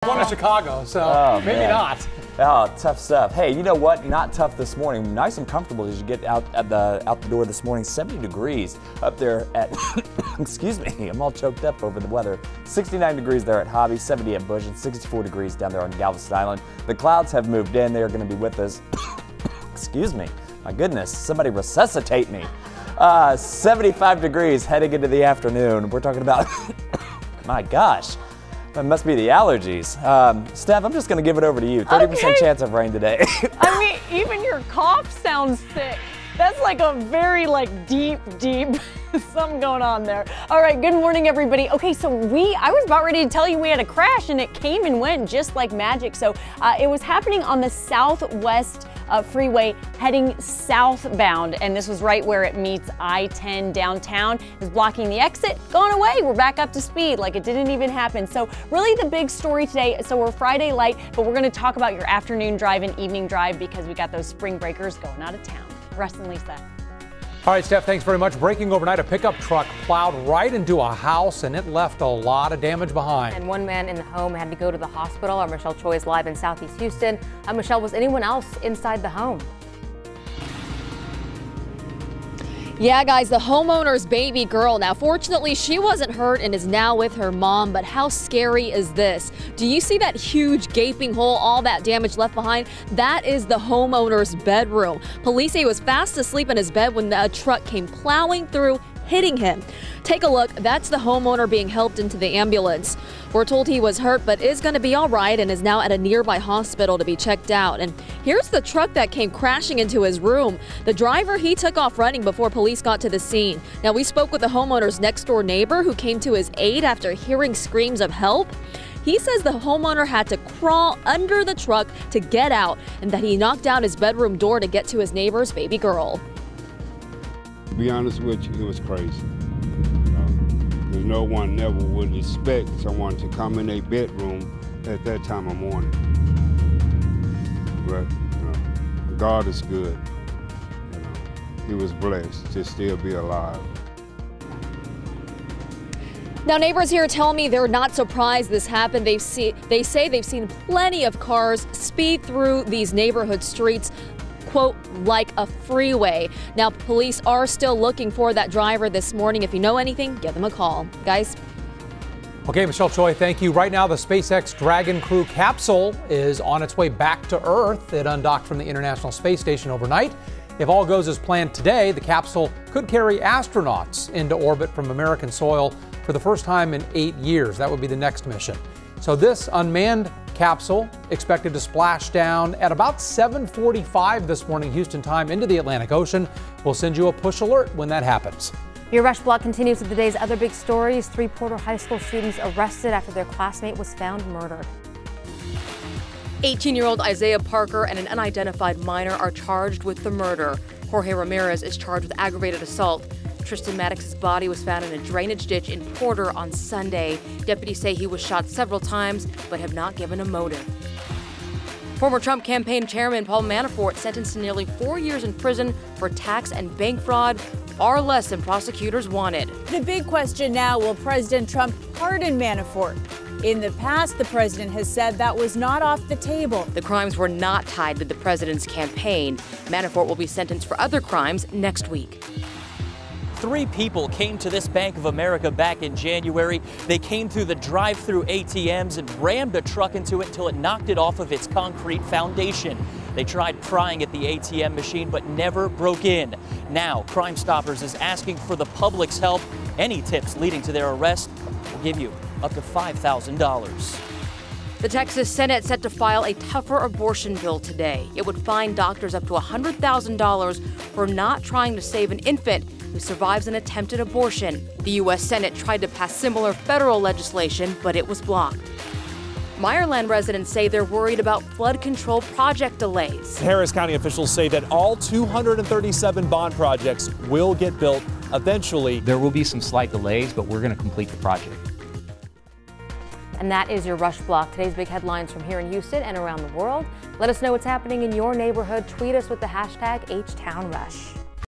Going to Chicago, so maybe not. Oh, tough stuff. Hey, you know what? Not tough this morning. Nice and comfortable as you get out the door this morning. 70 degrees up there at, excuse me, I'm all choked up over the weather. 69 degrees there at Hobby, 70 at Bush, and 64 degrees down there on Galveston Island. The clouds have moved in. They are going to be with us. Excuse me. My goodness, somebody resuscitate me. 75 degrees heading into the afternoon. We're talking about, my gosh. That must be the allergies. Steph, I'm just going to give it over to you. 30% chance of rain today. I mean, even your cough sounds thick. That's like a very deep something going on there. All right, good morning, everybody. Okay, so I was about ready to tell you we had a crash, and it came and went just like magic. So it was happening on the southwest freeway heading southbound, and this was right where it meets I-10 downtown. It was blocking the exit, going away. We're back up to speed like it didn't even happen. So really the big story today, so we're Friday light, but we're gonna talk about your afternoon drive and evening drive because we got those spring breakers going out of town. Russ and Lisa. All right, Steph, thanks very much. Breaking overnight, a pickup truck plowed right into a house, and it left a lot of damage behind. And one man in the home had to go to the hospital. Our Michelle Choi is live in Southeast Houston. Michelle, was anyone else inside the home? Yeah, guys, the homeowner's baby girl. Now, fortunately, she wasn't hurt and is now with her mom, but how scary is this? Do you see that huge gaping hole, all that damage left behind? That is the homeowner's bedroom. Police say he was fast asleep in his bed when the truck came plowing through, hitting him. Take a look. That's the homeowner being helped into the ambulance. We're told he was hurt, but is going to be all right and is now at a nearby hospital to be checked out. And here's the truck that came crashing into his room. The driver, he took off running before police got to the scene. Now, we spoke with the homeowner's next door neighbor who came to his aid after hearing screams of help. He says the homeowner had to crawl under the truck to get out and that he knocked down his bedroom door to get to his neighbor's baby girl. To be honest with you, it was crazy. Because no one never would expect someone to come in their bedroom at that time of morning. But God is good. He was blessed to still be alive. Now, neighbors here tell me they're not surprised this happened. They say they've seen plenty of cars speed through these neighborhood streets, quote, like a freeway. Now, police are still looking for that driver this morning. If you know anything, give them a call. Guys. Okay, Michelle Choi, thank you. Right now, the SpaceX Dragon crew capsule is on its way back to Earth. It undocked from the International Space Station overnight. If all goes as planned today, the capsule could carry astronauts into orbit from American soil for the first time in 8 years. That would be the next mission. So this unmanned capsule expected to splash down at about 7:45 this morning Houston time into the Atlantic Ocean. We'll send you a push alert when that happens. Your Rush Block continues with the day's other big stories. 3 Porter High School students arrested after their classmate was found murdered. 18-year-old Isaiah Parker and an unidentified minor are charged with the murder. Jorge Ramirez is charged with aggravated assault. Tristan Maddox's body was found in a drainage ditch in Porter on Sunday. Deputies say he was shot several times, but have not given a motive. Former Trump campaign chairman Paul Manafort sentenced to nearly 4 years in prison for tax and bank fraud, far less than prosecutors wanted. The big question now, will President Trump pardon Manafort? In the past, the president has said that was not off the table. The crimes were not tied to the president's campaign. Manafort will be sentenced for other crimes next week. 3 people came to this Bank of America back in January. They came through the drive-through ATMs and rammed a truck into it until it knocked it off of its concrete foundation. They tried prying at the ATM machine but never broke in. Now, Crime Stoppers is asking for the public's help. Any tips leading to their arrest will give you up to $5,000. The Texas Senate set to file a tougher abortion bill today. It would fine doctors up to $100,000 for not trying to save an infant who survives an attempted abortion. The U.S. Senate tried to pass similar federal legislation, but it was blocked. Meyerland residents say they're worried about flood control project delays. Harris County officials say that all 237 bond projects will get built eventually. There will be some slight delays, but we're going to complete the project. And that is your Rush Block. Today's big headlines from here in Houston and around the world. Let us know what's happening in your neighborhood. Tweet us with the hashtag HTownRush.